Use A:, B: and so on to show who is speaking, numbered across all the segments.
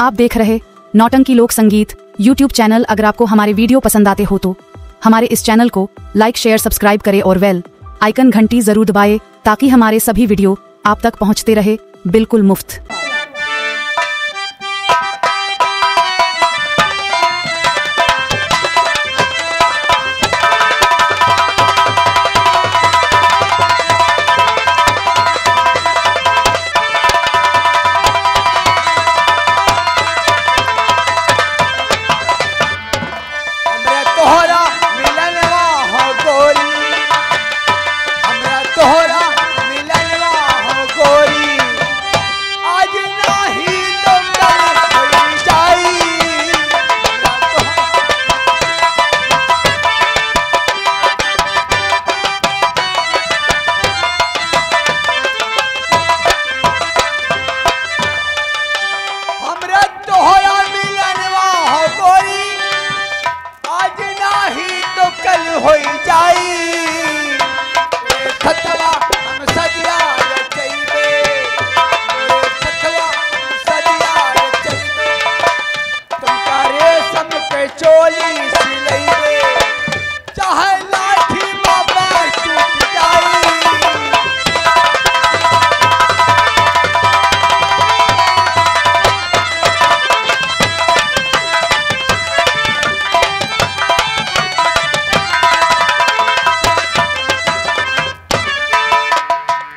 A: आप देख रहे नौटंकी लोक संगीत यूट्यूब चैनल। अगर आपको हमारे वीडियो पसंद आते हो तो हमारे इस चैनल को लाइक शेयर सब्सक्राइब करें और बेल आइकन घंटी जरूर दबाएं ताकि हमारे सभी वीडियो आप तक पहुंचते रहे बिल्कुल मुफ्त।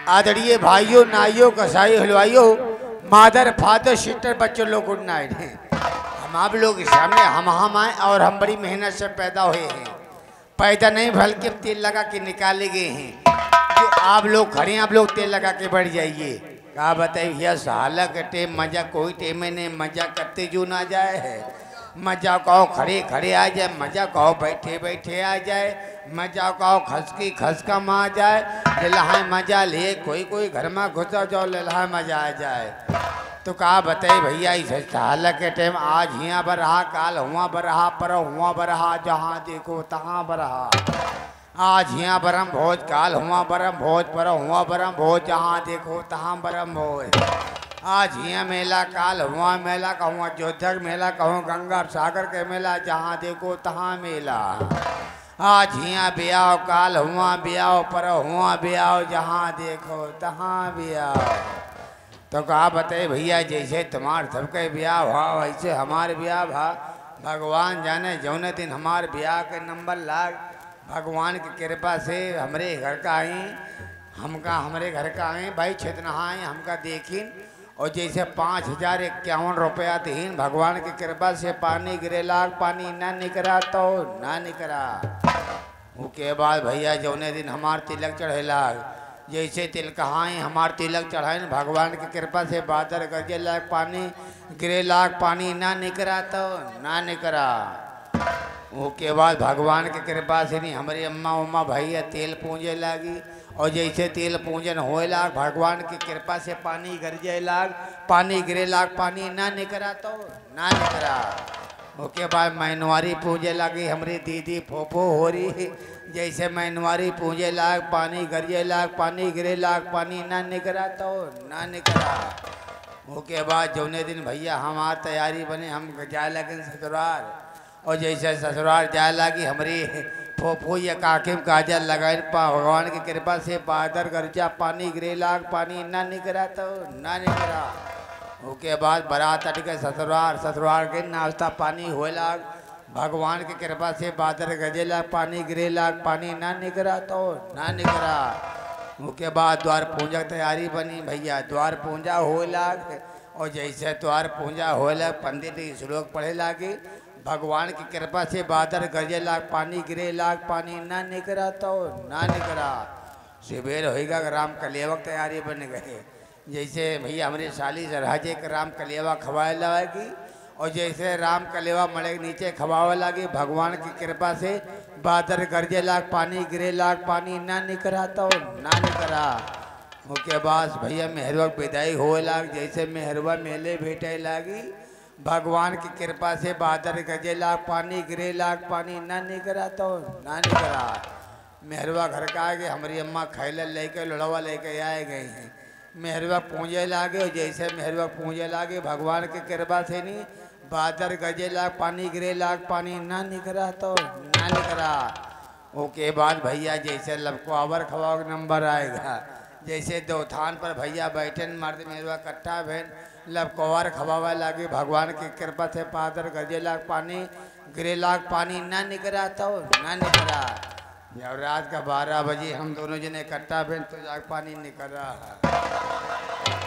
B: आदरणीय भाइयों, नाइयों, कसाई, हलवाइयों, मादर, फादर, सिस्टर, बच्चों लोग गुड नाइट हैं। हम आप लोग के सामने हम आए और हम बड़ी मेहनत से पैदा हुए हैं। पैदा नहीं बल्कि तेल लगा के निकाले गए हैं। जो आप लोग खड़े हैं, आप लोग तेल लगा के बढ़ जाइए। क्या बताइए भैया, साला के टेम मजा कोई टेम नहीं, मजा करते जो ना जाए है। मजा कहो खड़े खड़े आ जाए, मजा कहो बैठे बैठे आ जाए, मजा कहो खसकी खसका में आ जाए। लल्हा मजा ले कोई घर में घुसा जाओ, लल्हा मजा आ जाए। तो कहा बताइए भैया, इस साल के टाइम आज यहाँ पर रहा, काल हुआ पर रहा, पर हुआ पर रहा, जहाँ देखो तहाँ पर रहा। आज यहाँ बरम भोज, काल हुआ बरम भोज, पर हुआ बरम भोज, जहाँ देखो तहाँ बरम भोज। आज यहाँ मेला, काल हुआ मेला, कहूँ अयोध्या मेला, कहूँ गंगा सागर के मेला, जहाँ देखो तहाँ मेला। आज यहाँ ब्याह, काल हुआ ब्याह, पर हुआ ब्याह, जहाँ देखो तहाँ ब्याह। तो कहा बताए भैया, जैसे तुम्हारे सबके ब्याह हुआ वैसे हमारे ब्याह भा। भगवान जाने जौने दिन हमारे ब्याह के नंबर लाग, भगवान की कृपा से हमरे घर का आई, हमरे घर का आए भाई छितनहा आए हमका देखिन। और जैसे 5051 रुपया दीन, भगवान की कृपा से पानी गिरे लाग, पानी ना निकरा तो ना निकरा। उसके बाद भैया जौने दिन हमार तिलक चढ़े लाग, जैसे तिल कहाँ हमार तिलक चढ़ाए, भगवान की कृपा से बादल गरजे लाग, पानी गिरे लाग, पानी ना निकरा तो ना निकरा। उसके बाद भगवान की कृपा से नहीं हमारी अम्मा उम्मा भैया तेल पूंजे लागी, और जैसे तेल पूजन होए लाग, भगवान की कृपा से पानी गरजे लाग, पानी गिरे लाग, पानी ना निकरा तो ना निकरा। उसके बाद मैनवारी पूजे लगी, हमारी दीदी फोफो हो रही, जैसे मैनवारी पूजे लाग, पानी गरजे लाग, पानी गिरे लाग, पानी ना निकरा तो ना निकरा। उसके बाद जौने दिन भैया हमार तैयारी बने, हम जाए लगे ससुराल, और जैसे ससुराल जाए लगी हमारी फोफो या काकिम काजल लगाए, भगवान की कृपा से बादर गरजा, पानी गिरे लाग, पानी ना निकरा तो ना निकरा। उसके बाद बारात अटके ससुराल के नाश्ता पानी होए लाग, भगवान की कृपा से बादर गरजे लाग, पानी गिरे लाग, पानी ना निकरा तो ना निकरा। उसके बाद द्वार पूजा की तैयारी बनी भैया, द्वार पूजा होए लाग, और जैसे द्वार पूजा होए लाग, पंडित श्लोक पढ़े लागे, भगवान की कृपा से बादल गरजे लाग, पानी गिरे लाग, पानी ना निकरा तो ना निकरा। सुबेर होएगा राम कलेवा की तैयारी बन गए, जैसे भैया हमारे साली सरहाजे के राम कलेवा खवाए लगेगी, और जैसे राम कलेवा मड़े नीचे खवावे लगी, भगवान की कृपा से बादल गरजे लाग, पानी गिरे लाग, पानी ना निकरा तो ना निकरा। उसके बाद भैया मेहरवा विदाई होए लाग, जैसे मेहरवा मेले भेटे लागी, भगवान की कृपा से बादल गजे लाग, पानी गिरे लाग, पानी ना निकरा तो ना निकरा। मेहरवा घर का आगे हमारी अम्मा खैला लेके लड़वा लेके आए गए हैं। मेहरबा पूजे लागे, जैसे मेहरबा पूजे लागे भगवान के कृपा से नहीं बादर गजे लाग पानी गिरे लाग पानी ना निकला तो ना निकला। ओके बाद भैया जैसे लबको आवर खवाओ नंबर आएगा, जैसे दो थान पर भैया बैठे मर्द मेहरबा कट्ठा भेन लबकोवार खवावा लागे भगवान की कृपा से पादर गजे लाग पानी गिरे लाग पानी ना निकला तो ना निकला। जब रात का 12 बजे हम दोनों जने इकट्ठा भेन तो जाग पानी निकल रहा है।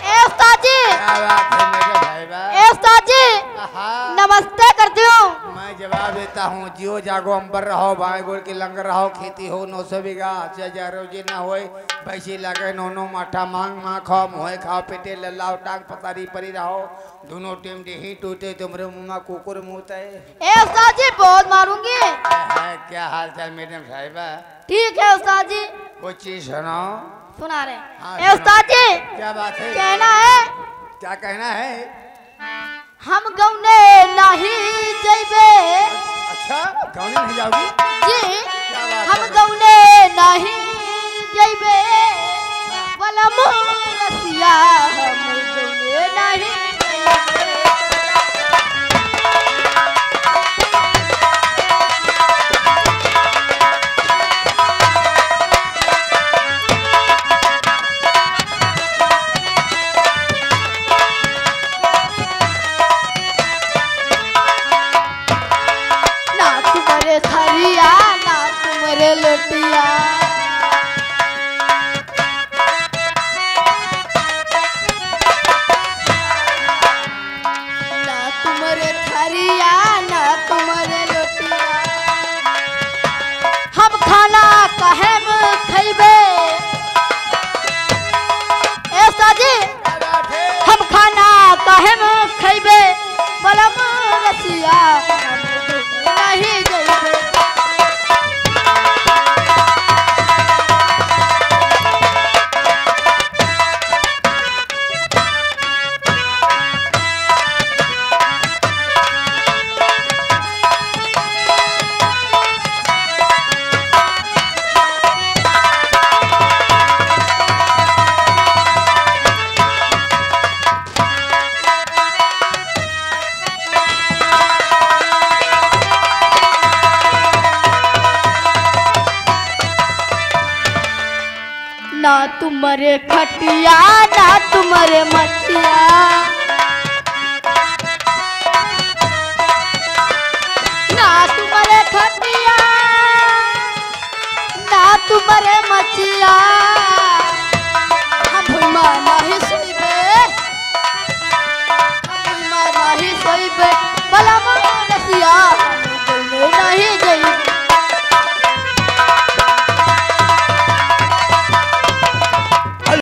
B: क्या बात है मेरे भाई
C: नमस्ते करती हूँ।
B: मैं जवाब देता हूँ जियो जागो अंबर रहो भाई गोल की लंगर रहो खेती हो 900 बीघा जा रोजी ना होए भैंसी लगे नोनो माठा मांग माँ खाओ मोहे खाओ पेटे लल्लाओ टांग पतारी परी रहो दोनों टीम ही टूटे तुम्हारे मुँह कुकुर मुँहता है।
C: उस्ताद जी बहुत मारूंगी।
B: क्या हाल चाल मैडम साहिबा?
C: ठीक है उस्ताद जी।
B: कुछ चीज सुनाओ।
C: सुना रहे उस्ताद जी।
B: क्या बात है?
C: कहना है।
B: क्या कहना है?
C: हम गौने नहीं जइबे।
B: अच्छा गौने नहीं जाओगी?
C: जी हम गौने नहीं जइबे बलम रसिया हम गौने नहीं लोटिया ना तुम्हारे थरिया ना तुम्हारे लोटिया हम खाना कहे में खइबे। ऐसा जी हम खाना कहे में खइबे बलम रसिया नहीं जइबे। ना तुम्हारे खटिया ना तुम्हारे मछिया ना तुम्हारे खटिया ना तुम्हारे मछिया